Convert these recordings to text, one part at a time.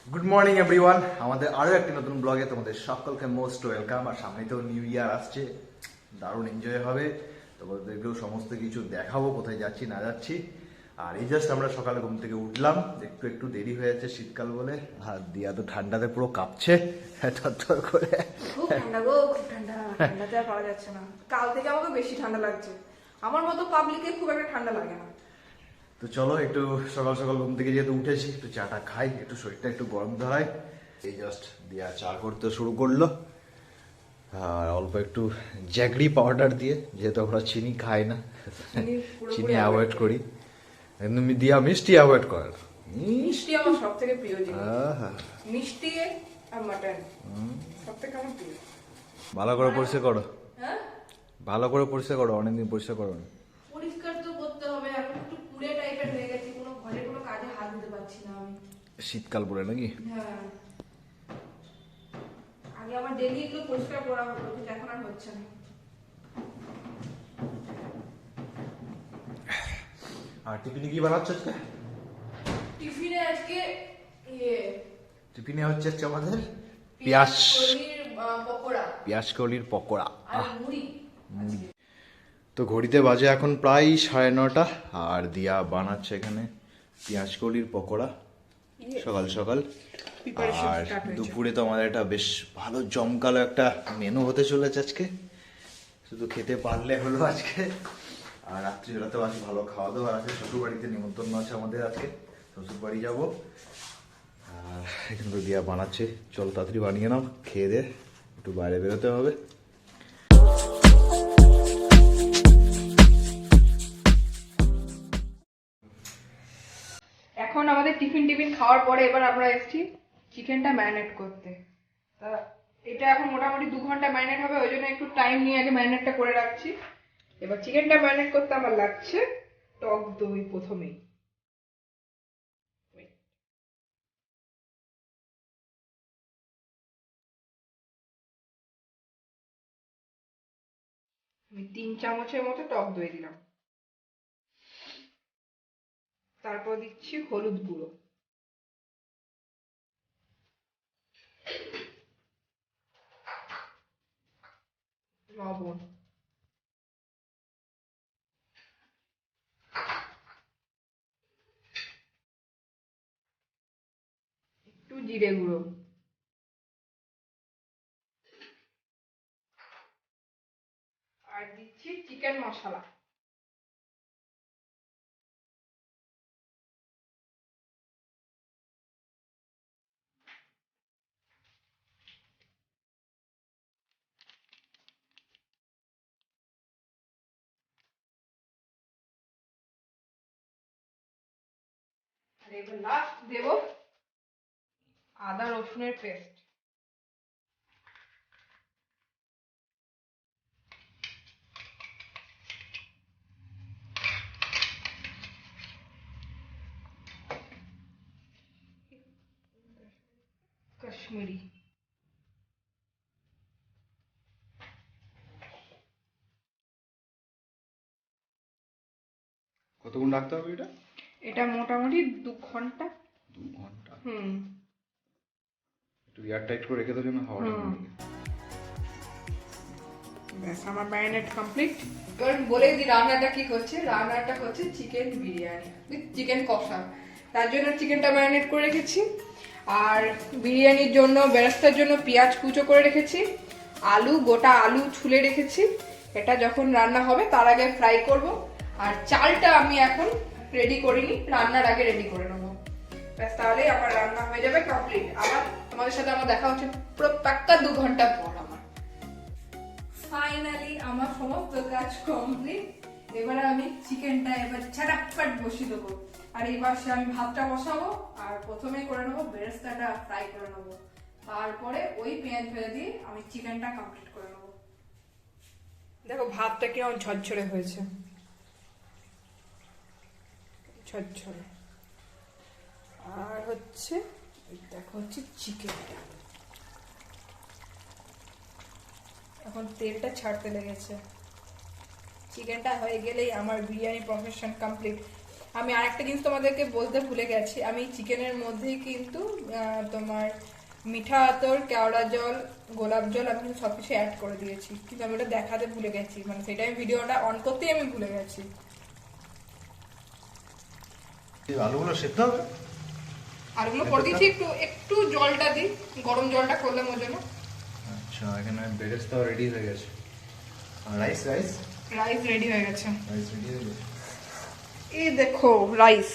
Good morning everyone, আমাদের আরো একটি নতুন ব্লগে তোমাদের সকলকে মোস্ট ওয়েলকাম। আর সামনে তো নিউ ইয়ার আসছে, দারুণ এনজয় হবে। তোমাদেরকেও সমস্ত কিছু দেখাবো কোথায় যাচ্ছি না যাচ্ছি। আর এই জাস্ট আমরা সকালে ঘুম থেকে উঠলাম, একটু একটু দেরি হয়ে যাচ্ছে শীতকাল বলে। আর দিয়া তো ঠান্ডাতে পুরো কাঁপছে থরথর করে। খুব ঠান্ডা গো, খুব ঠান্ডা। ঠান্ডাতে আর পারা যাচ্ছে না। কাল থেকে আমাকে বেশি ঠান্ডা লাগছে। আমার মতো পাবলিকে খুব একটা ঠান্ডা লাগে না। তো চলো একটু সকাল সকাল ঘুম থেকে যেহেতু উঠেছি, একটু চাটা খাই, একটু শরীরটা একটু গরম ধরাই। এই জাস্ট দিয়া চা করতে শুরু করলো, আর অল্প একটু জ্যাগরি পাউডার দিয়ে, যেহেতু আমরা চিনি খাই না, চিনি অ্যাভয়েড করি। একদম দিয়া মিষ্টি অ্যাভয়েড করে। মিষ্টি আমার সব থেকে প্রিয় জিনিস। মিষ্টি আর মাটন সব থেকে আমার প্রিয়। ভালো করে পরিষ্কার করো, হ্যাঁ, ভালো করে পরিষ্কার করো, অনেকদিন পরিষ্কার করো না। পরিষ্কার তো করতে হবে। এখন একটু কুড়ে টাইপের হয়ে গেছে, কোনো ঘরে কোনো কাজে হাত দিতে পারছি না আমি। শীতকাল পড়ে নাকি? হ্যাঁ, আগে আমার ডেলি এগুলো পরিষ্কার করা হতো, কিন্তু এখন আর হচ্ছে না। আর টিফিনে কি বানাচ্ছ আজকে? টিফিনে আজকে টিফিনে হচ্ছে আজকে আমাদের পেঁয়াজ কলির পকোড়া পেঁয়াজ কলির পকোড়া। আর মুড়ি। তো ঘড়িতে বাজে এখন প্রায় 9:30, আর দিয়া বানাচ্ছে এখানে পেঁয়াজ কলির পকোড়া সকাল সকাল। আর দুপুরে তো আমাদের একটা বেশ ভালো জমকালো একটা মেনু হতে চলেছে আজকে, শুধু খেতে পারলে হলো আজকে। আর রাত্রিবেলাতেও আজ ভালো খাওয়া দাওয়া আছে, শ্বশুর বাড়িতে নিমন্ত্রণ আছে আমাদের আজকে, শ্বশুর বাড়ি যাবো। আর এখানে তো দিয়া বানাচ্ছে, চল তাড়াতাড়ি বানিয়ে নাও, খেয়ে দে, একটু বাইরে বেরোতে হবে। এখন আমাদের টিফিন খাওয়ার পরে এবার আমরা এসেছি চিকেনটা ম্যারিনেট করতে। তা এটা এখন মোটামুটি 2 ঘন্টা ম্যারিনেট হবে, ওই জন্য একটু টাইম নিয়ে আগে ম্যারিনেটটা করে রাখছি। এবার চিকেনটা ম্যারিনেট করতে আমার লাগছে টক দই প্রথমেই। আমি 3 চামচের মতো টক দই দিলাম। তারপর দিচ্ছি হলুদ গুঁড়ো, লবণ, একটু জিরে গুঁড়ো, আর দিচ্ছি চিকেন মশলা। আর এবার লাস্ট দেব আদা রসুনের পেস্ট। কাশ্মীরি। কতক্ষণ রাখতে হবে এটা? এটা মোটামুটি 2 ঘন্টা। 2 ঘন্টা? একটু এয়ার টাইট করে রেখে দাও যেন হাওয়াটা না ঢোকে। ব্যাস, আমার ম্যারিনেট কমপ্লিট। এবার বলে দিই রান্নাটা কি হচ্ছে। রান্নাটা হচ্ছে চিকেন বিরিয়ানি উইথ চিকেন কষা। তার জন্য চিকেনটা ম্যারিনেট করে রেখেছি, আর বিরিয়ানির জন্য বেরেস্তার জন্য পেঁয়াজ কুচো করে রেখেছি, গোটা আলু ছুলে রেখেছি। এটা যখন রান্না হবে তার আগে ফ্রাই করব। আর চালটা আমি এখন রেডি করিনি, রান্নার আগে রেডি করে নেবো। ব্যাস, তাহলেই আমার রান্না হয়ে যাবে কমপ্লিট। আবার তোমাদের সাথে আমার দেখা হচ্ছে পুরো পাক্কা 2 ঘন্টা পর। আমার ফাইনালি আমার সমস্ত কাজ কমপ্লিট। এবারে আমি চিকেনটা এবার ঝটাফট বসিয়ে দেবো। আর এবার আমি ভাতটা বসাবো, আর প্রথমেই করে নেবো বেরেস্তাটা ফ্রাই করে নেবো। তারপরে ওই পেঁয়াজ ভেজে দিয়ে আমি চিকেনটা কমপ্লিট করে নেবো। দেখো ভাতটা কিরকম ঝরঝরে হয়েছে, ঝরঝরে। আর হচ্ছে দেখো হচ্ছে চিকেনটা এখন তেলটা ছাড়তে লেগেছে। চিকেনটা হয়ে গেলেই আমার বিরিয়ানি প্রফেশন কমপ্লিট। আমি আরেকটা জিনিস তোমাদেরকে বলতে ভুলে গেছি, আমি চিকেনের মধ্যেই কিন্তু তোমার মিঠা আতর, কেওড়া জল, গোলাপ জল আমি কিন্তু সবকিছু অ্যাড করে দিয়েছি, কিন্তু আমি ওটা দেখাতে ভুলে গেছি, মানে সেটা আমি ভিডিওটা অন করতেই আমি ভুলে গেছি। আলুগুলো সেদ্ধ হবে? আলুগুলো করে দিয়েছি, একটু একটু জলটা দিই, গরম জলটা করলাম ওর জন্য। আচ্ছা, এখানে বেরেস্তাও রেডি হয়ে গেছে। আর রাইস রাইস রাইস রেডি হয়ে গেছে, রাইস রেডি হয়ে গেছে। এই দেখো রাইস,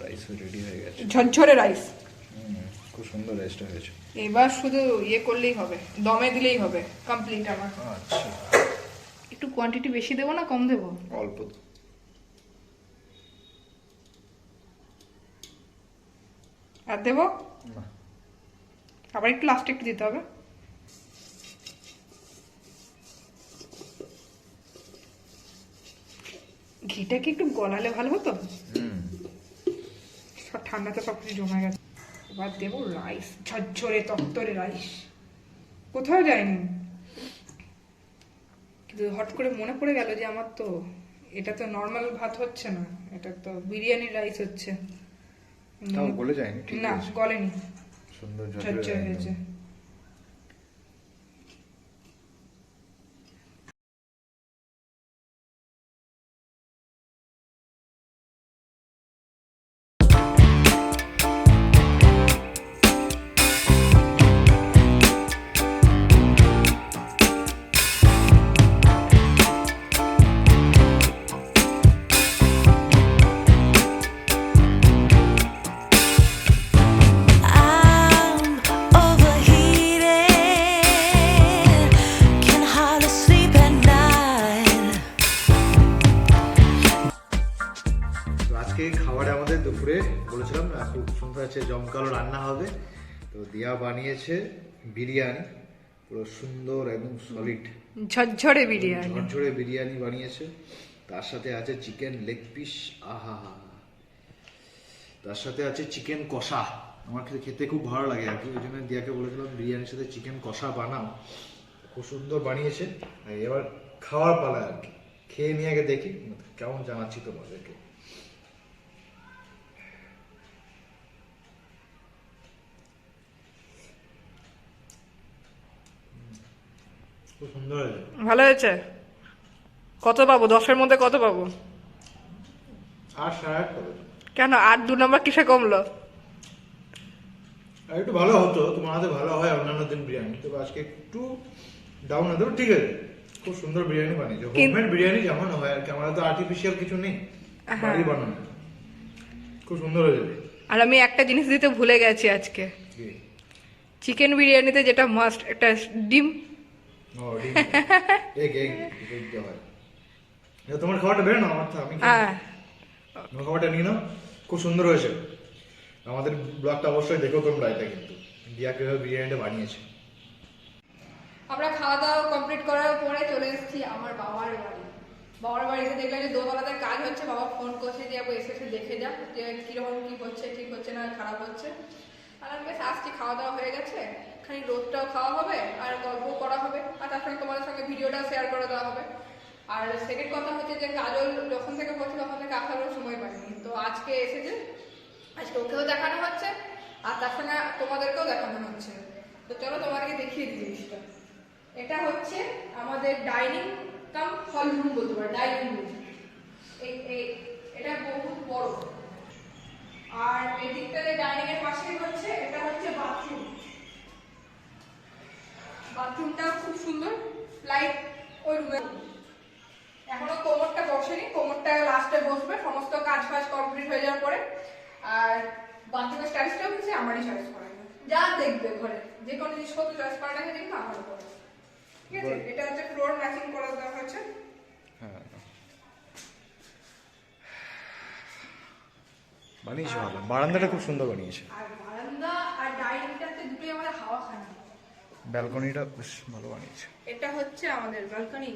রাইস রেডি হয়ে গেছে, ঝরঝরে রাইস। খুব সুন্দর রাইসটা হয়েছে। এবার শুধু ইয়ে করলেই হবে, দমে দিলেই হবে, কমপ্লিট আমার। আচ্ছা, একটু কোয়ান্টিটি বেশি দেবো না কম দেবো? অল্প। আর দেবো? না, আবার একটু লাস্টে একটু দিতে হবে। ঘিটা কি একটু গলালে ভালো হতো, সব ঠান্ডাতে সব কিছু জমে গেছে। এবার দেবো রাইস, ঝরঝরে তত্তরে রাইস, কোথাও যায়নি। কিন্তু হট করে মনে পড়ে গেল যে আমার তো এটা তো নর্মাল ভাত হচ্ছে না, এটা তো বিরিয়ানির রাইস হচ্ছে। তাও গলে যায়নি, ঠিক না আছে, গলেনি, সুন্দর ঝরঝরে হয়েছে। I'm overheated, can hardly sleep at night. তো আজকে খাবারে আমাদের দুপুরে বলেছিলাম না, খুব সুন্দর আছে, জমকালো রান্না হবে। তো দিয়া বানিয়েছে বিরিয়ানি, পুরো সুন্দর একদম সলিড ঝরঝরে বিরিয়ানি। ঝরঝরে বিরিয়ানি বানিয়েছে। তার সাথে আছে চিকেন লেগ পিস, আহা, তার সাথে আছে চিকেন কষা। আমার খেতে খুব ভালো লাগে আর কি, ওই জন্য দিয়াকে বলেছিলাম বিরিয়ানির সাথে চিকেন কষা বানাও। খুব সুন্দর বানিয়েছে। এবার খাওয়ার পালা আর কি, খেয়ে নিয়ে আগে দেখি কেমন, জানাচ্ছি তোমাদেরকে। খুব সুন্দর হয়েছে। ভালো হয়েছে? কত পাবো 10-এর মধ্যে কত পাবো? আর 8.5 করে। কেন 8 নম্বর কিসে কমলো? আর একটু ভালো হতো, তোমার হাতে ভালো হয় অন্যান্য দিন বিরিয়ানি, তবে আজকে একটু ডাউন হতো, ঠিক আছে। খুব সুন্দর বিরিয়ানি বানিয়েছে, হোমমেড বিরিয়ানি যেমন হয় আর কি, আমার তো আর্টিফিশিয়াল কিছু নেই, বাড়ি বানানো। খুব সুন্দর হয়েছে। আর আমি একটা জিনিস দিতে ভুলে গেছি আজকে, কি? চিকেন বিরিয়ানিতে যেটা মাস্ট, একটা ডিম। ও, ডিম। এগ দেওয়া হয়। তোমার খাবারটা বেরো না, আমার তো আমি হ্যাঁ, তোমার খাবারটা নিয়ে নাও। খুব সুন্দর হয়েছে। আমাদের ব্লগটা অবশ্যই দেখো তোমরা, এটা কিন্তু দিয়া কিভাবে বিরিয়ানিটা বানিয়েছে। আমরা খাওয়া দাওয়া কমপ্লিট করার পরে চলে এসেছি আমার বাবার বাড়ি। বাবার বাড়িতে দেখলাম যে দোতলাতে কাজ হচ্ছে, বাবা ফোন করছে যে এসে দেখে যা যে কিরকম কি হচ্ছে, ঠিক হচ্ছে না খারাপ হচ্ছে। আর আমি বেশ আসছি, খাওয়া দাওয়া হয়ে গেছে, খানিক রোদটাও খাওয়া হবে আর গল্প করা হবে, আর তার সঙ্গে তোমাদের সঙ্গে ভিডিওটাও শেয়ার করে দেওয়া হবে। আর সেকেন্ড কথা হচ্ছে যে কাজল যখন থেকে বলছে তখন থেকে আসারও সময় পাইনি, তো আজকে এসেছে, আজকে ওকেও দেখানো হচ্ছে আর তার সঙ্গে তোমাদেরকেও দেখানো হচ্ছে। তো চলো তোমাদেরকে দেখিয়ে দিই জিনিসটা। এটা হচ্ছে আমাদের ডাইনিং কাম হল রুম বলতে পারো, ডাইনিং রুম। এটা বহুত বড়। আর এই দিকটাতে ডাইনিং এর পাশেই হচ্ছে, এটা হচ্ছে বাথরুম। বাথরুমটা খুব সুন্দর, লাইট ওই রুমে। এখনো কোমরটা বসেনি, কোমরটা লাস্টে বসবে সমস্ত কাজ ফাজ কমপ্লিট হয়ে যাওয়ার পরে। আর বাথরুমের স্টাইলসটাও হচ্ছে আমারই চয়েস করা, যা দেখবে ঘরে যে কোনো জিনিস কত চয়েস করা থাকে দেখবে আমার উপরে, ঠিক আছে। এটা হচ্ছে ফ্লোর ম্যাচিং করা দেওয়া হয়েছে। হ্যাঁ, বানিয়েছে ভালো, বারান্দাটা খুব সুন্দর বানিয়েছে। আর বারান্দা আর ডাইনিংটাতে দুটোই আমাদের হাওয়া খায়, ব্যালকনিটা বেশ ভালো বানিয়েছে। এটা হচ্ছে আমাদের ব্যালকনি,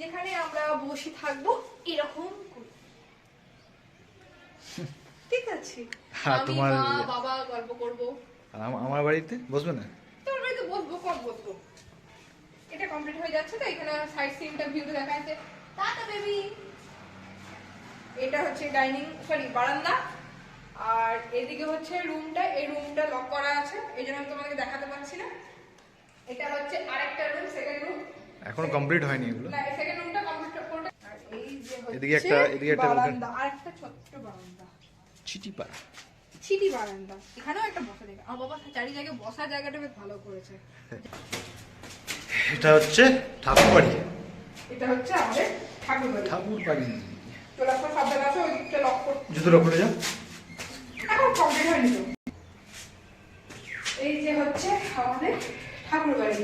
যেখানে আমরা বসে থাকবো এরকম করে, ঠিক আছে। হ্যাঁ, আমি, তোমার মা, বাবা গল্প করবো। আর আমার বাড়িতে বসবে না? তোমার বাড়িতে বসবো, কম বসবো। এটা কমপ্লিট হয়ে যাচ্ছে তো এখানে সাইড সিনটা ভিউটা দেখা যাচ্ছে। Tata baby. এটা হচ্ছে বারান্দা। আর এদিকে হচ্ছে রুমটা, এই রুমটা লক করা আছে, এই জন্য আমি তোমাদেরকে দেখাতে পারছি না। এটা হচ্ছে আরেকটা রুম, সেকেন্ড রুম। এখনো কমপ্লিট হয়নি এগুলো। না, সেকেন্ড রুমটা কমপ্লিট করতে। আর এই যে এদিকে একটা বারান্দা, আরেকটা ছোট্ট বারান্দা, ছিটি বারান্দা। এখানেও একটা বসার জায়গা। আমার বাবা চারি জায়গায় বসার জায়গাটা বেশ ভালো করেছে। এটা হচ্ছে ঠাকুরবাড়ি। এটা হচ্ছে আমাদের ঠাকুরবাড়ি। তোলা সব সাবধানে আছে, ওই দিকটা লক করতে। জুতো লক করে যাও। এখন কমপ্লিট হয়নি তো। এই যে হচ্ছে আমাদের ঠাকুরবাড়ি।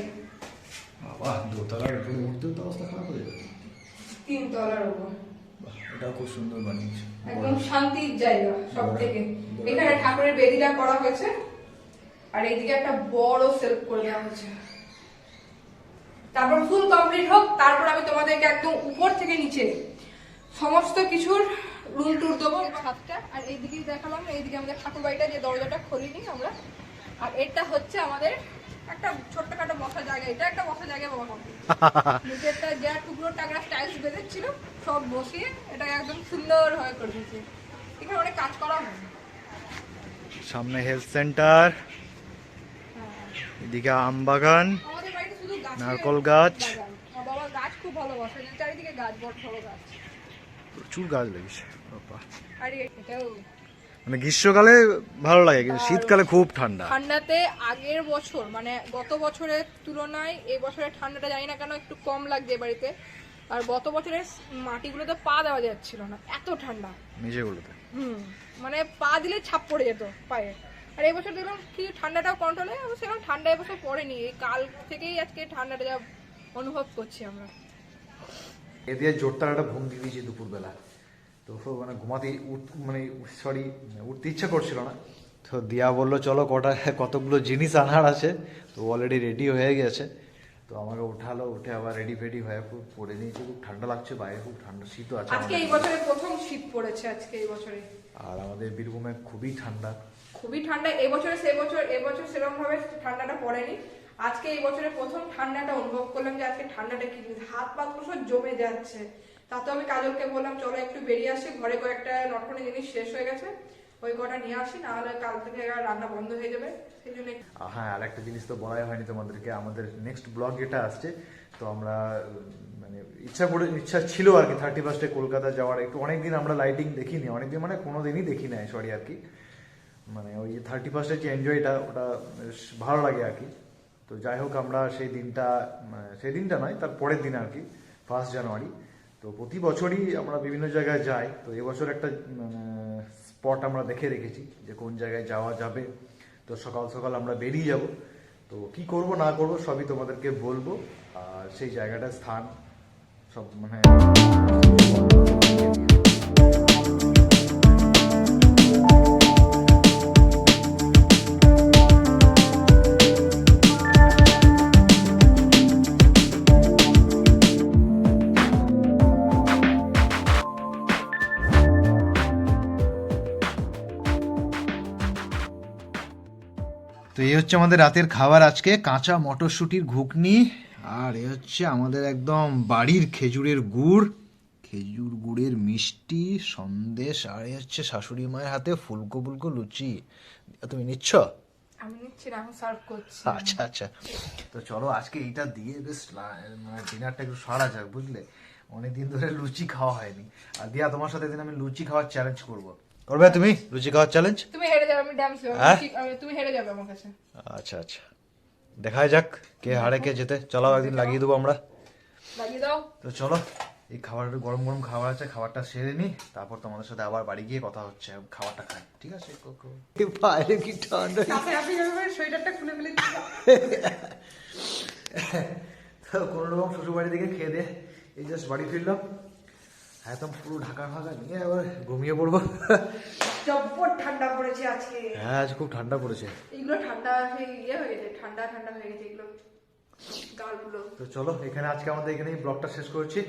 বাবা, দোতলার উপরে উঠতেও তো অবস্থা খারাপ হয়ে যাবে। 3 তলার উপর। এটাও খুব সুন্দর বানিয়েছে, একদম শান্তির জায়গা সব থেকে। এখানে ঠাকুরের বেদিটা করা হয়েছে, আর এইদিকে একটা বড় সেলফ করে দেওয়া হয়েছে। তারপর ফুল কমপ্লিট হোক, তারপর আমি তোমাদেরকে একদম উপর থেকে নিচে সমস্ত কিছুর রুম টুর দেবো। ছাদটা আর এইদিকেই দেখালাম, এইদিকে আমাদের ঠাকুর বাড়িটা, যে দরজাটা খুলিনি আমরা। আর এটা হচ্ছে আমাদের একটা ছোট্টখাটো বসার জায়গা। এটা একটা বসার জায়গা বাবা কমপ্লিট। নিচেরটা যা টুকরো টাকরা স্টাইলস বেঁধেছিল সব বসিয়ে এটাকে একদম সুন্দর ভাবে করে দিয়েছে। এখানে অনেক কাজ করা হয়। সামনে হেলথ সেন্টার, এদিকে আম বাগান, আমাদের বাড়িতে শুধু গাছ, নারকল গাছ। আমার বাবা গাছ খুব ভালোবাসে, চারিদিকে গাছ, বড় বড় গাছ, প্রচুর গাছ লেগেছে। আর এটাও মানে গ্রীষ্মকালে ভালো লাগে, কিন্তু শীতকালে খুব ঠান্ডা। ঠান্ডাতে আগের বছর মানে গত বছরের তুলনায় এই বছরের ঠান্ডাটা জানি না কেন একটু কম লাগছে বাড়িতে। আর গত বছরের মাটিগুলোতে পা দেওয়া যাচ্ছিল না, এত ঠান্ডা নিচেগুলোতে। মানে পা দিলে ছাপ পড়ে যেত পায়ে। আর এই বছর দেখলাম কি ঠান্ডাটাও কন্ট্রোল হয়, সেরকম ঠান্ডা এবছর পড়েনি। এই কাল থেকেই আজকে ঠান্ডাটা যা অনুভব করছি আমরা। এ দিয়ে জোরদার একটা ঘুম দিয়ে দিয়েছি দুপুরবেলা। তো মানে ঘুমাতে উঠতে ইচ্ছা করছিল না। তো দিয়া বললো চলো কতগুলো জিনিস আনার আছে। তো অলরেডি রেডি হয়ে গেছে। তো আমাকে উঠালো, উঠে আবার রেডি ফেডি হয়ে খুব পরে নিয়েছি। খুব ঠান্ডা লাগছে বাইরে, খুব ঠান্ডা, শীতও আছে। আজকে এই বছরে প্রথম শীত পড়েছে আজকে এই বছরে। আর আমাদের বীরভূমে খুবই ঠান্ডা। এবছর সেরকম ভাবে ঠান্ডাটা পড়েনি। আজকে এই বছরে প্রথম ঠান্ডাটা অনুভব করলাম, যে আজকে ঠান্ডাটা কি, হাত পা সব জমে যাচ্ছে। তাতে আমি কাজলকে বললাম চলো একটু বেরিয়ে আসি, ঘরে কয়েকটা নটকনি জিনিস শেষ হয়ে গেছে, ওই কটা নিয়ে আসি, না হলে কাল থেকে রান্না বন্ধ হয়ে যাবে। সেই জন্য হ্যাঁ, আর একটা জিনিস তো বলাই হয়নি তোমাদেরকে, আমাদের নেক্সট ব্লগ যেটা আসছে, তো আমরা মানে ইচ্ছা ছিল আর কি 31 কলকাতা যাওয়ার। একটু অনেকদিন আমরা লাইটিং দেখিনি, অনেকদিন মানে কোনোদিনই দেখি নাই, সরি আর কি। মানে ওই 31 যে এনজয়টা, ওটা ভালো লাগে আর কি। তো যাই হোক, আমরা সেই দিনটা নয়, তার পরের দিন আর কি 1 জানুয়ারি। তো প্রতি বছরই আমরা বিভিন্ন জায়গায় যাই। তো এবছর একটা স্পট আমরা দেখে রেখেছি যে কোন জায়গায় যাওয়া যাবে। তো সকাল সকাল আমরা বেরিয়ে যাব। তো কি করব না করব সবই তোমাদেরকে বলবো। আর সেই জায়গাটার স্থান সব মানে তো এই হচ্ছে আমাদের রাতের খাবার আজকে, কাঁচা মটরশুঁটির ঘুগনি। আর এ হচ্ছে আমাদের একদম বাড়ির খেজুরের গুড়ের মিষ্টি সন্দেশ। আর এ হচ্ছে শাশুড়ি মায়ের হাতে ফুলকো ফুলকো লুচি। তুমি নিচ্ছ? আমি নিচ্ছি না, আমি সার্ভ করছি। আচ্ছা আচ্ছা, তো চলো আজকে এইটা দিয়ে বেশ মানে ডিনারটা একটু সারা যাক, বুঝলে? অনেকদিন ধরে লুচি খাওয়া হয়নি। আর দিয়া, তোমার সাথে দিন আমি লুচি খাওয়ার চ্যালেঞ্জ করবো। করবে তুমি লুচি খাওয়ার চ্যালেঞ্জ? তুমি হেরে যাবে, আমি ড্যাম শিওর। তুমি হেরে যাবে আমার কাছে। আচ্ছা আচ্ছা, দেখা যাক কে হারে কে জেতে। চলো একদিন লাগিয়ে দেবো আমরা। লাগিয়ে দাও। তো চলো, এই খাবারটা গরম গরম খাবার আছে, খাবারটা সেরে নি, তারপর তোমাদের সাথে আবার বাড়ি গিয়ে কথা হচ্ছে। খাবারটা খাই, ঠিক আছে? বাইরে কি ঠান্ডা, সোয়েটারটা খুলে ফেলে তো কোনো রকম শ্বশুর বাড়ি থেকে খেয়ে দে এই জাস্ট বাড়ি ফিরলাম। একদম পুরো ঢাকা নিয়ে আবার ঘুমিয়ে পড়বো। জব্বর ঠান্ডা পড়েছে আজকে। হ্যাঁ, আজ খুব ঠান্ডা পড়েছে। এগুলো ঠান্ডা হয়ে গেছে, ঠান্ডা হয়ে গেছে এগুলো গালগুলো। তো চলো, আজকে আমাদের এখানেই ব্লগটা শেষ করছি।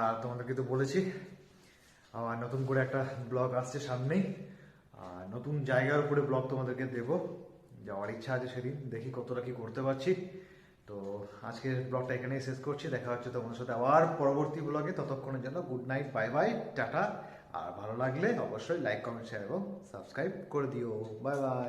আর তোমাদেরকে তো বলেছি আবার নতুন করে একটা ব্লগ আসছে সামনেই। আর নতুন জায়গার উপরে ব্লগ তোমাদেরকে দেবো, যাওয়ার ইচ্ছা আছে সেদিন, দেখি কতটা কি করতে পারছি। তো আজকের ব্লগটা এখানেই শেষ করছি। দেখা হচ্ছে তোমাদের সাথে আবার পরবর্তী ব্লগে। ততক্ষণের জন্য good night, bye bye, tata. আর ভালো লাগলে অবশ্যই লাইক কমেন্ট শেয়ার এবং সাবস্ক্রাইব করে দিও। Bye by.